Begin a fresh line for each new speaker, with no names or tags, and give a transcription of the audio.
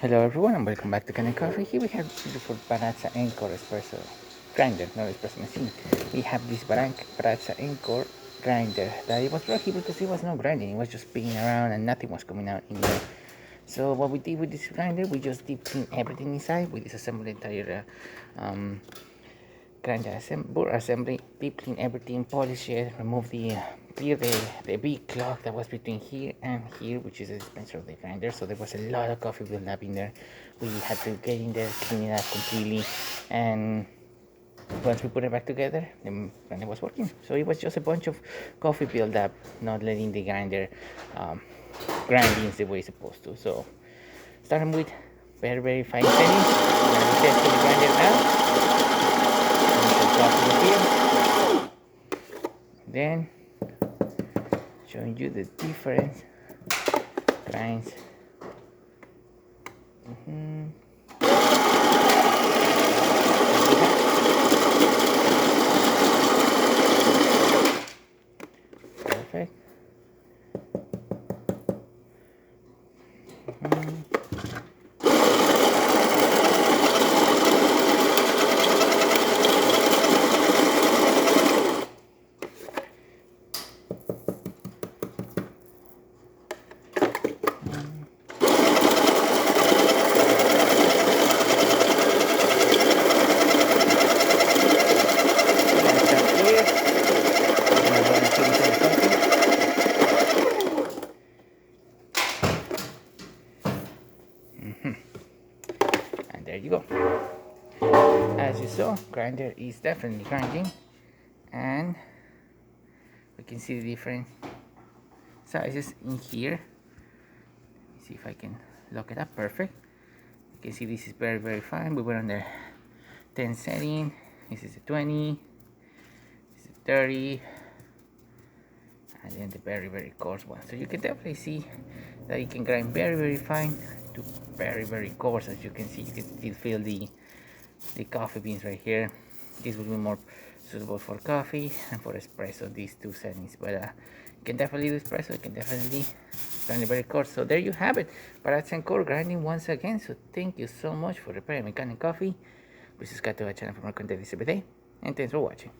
Hello everyone and welcome back to Kanen Coffee. Here we have beautiful Baratza Encore Espresso grinder, not espresso machine. We have this Baratza Encore grinder that it was rocky because it was no grinding, it was just spinning around and nothing was coming out in there. So what we did with this grinder, we just deep clean everything inside. We disassembled the entire grinder burr assembly, deep clean everything, polish it, remove clear the big clog that was between here and here, which is the dispenser of the grinder. So there was a lot of coffee built up in there. We had to get in there, clean it up completely, and once we put it back together, the grinder was working. So it was just a bunch of coffee built up, not letting the grinder grinding the way it's supposed to. So starting with very fine settings. Set to the grinder now. Here. Then showing you the different grinds. Perfect. And there you go. As you saw, grinder is definitely grinding, and we can see the different sizes in here. Let me see if I can lock it up. Perfect. You can see this is very fine. We went on the 10 setting. This is a 20. This is a 30. And then the very coarse one. So you can definitely see that you can grind very fine to very coarse. As you can see, you can still feel the coffee beans right here. This will be more suitable for coffee and for espresso, these two settings. But you can definitely do espresso, you can definitely grind it very coarse. So there you have it, Baratza Encore grinding once again. So thank you so much for repairing my Kanen coffee. Please subscribe to our channel for more content every day, and thanks for watching.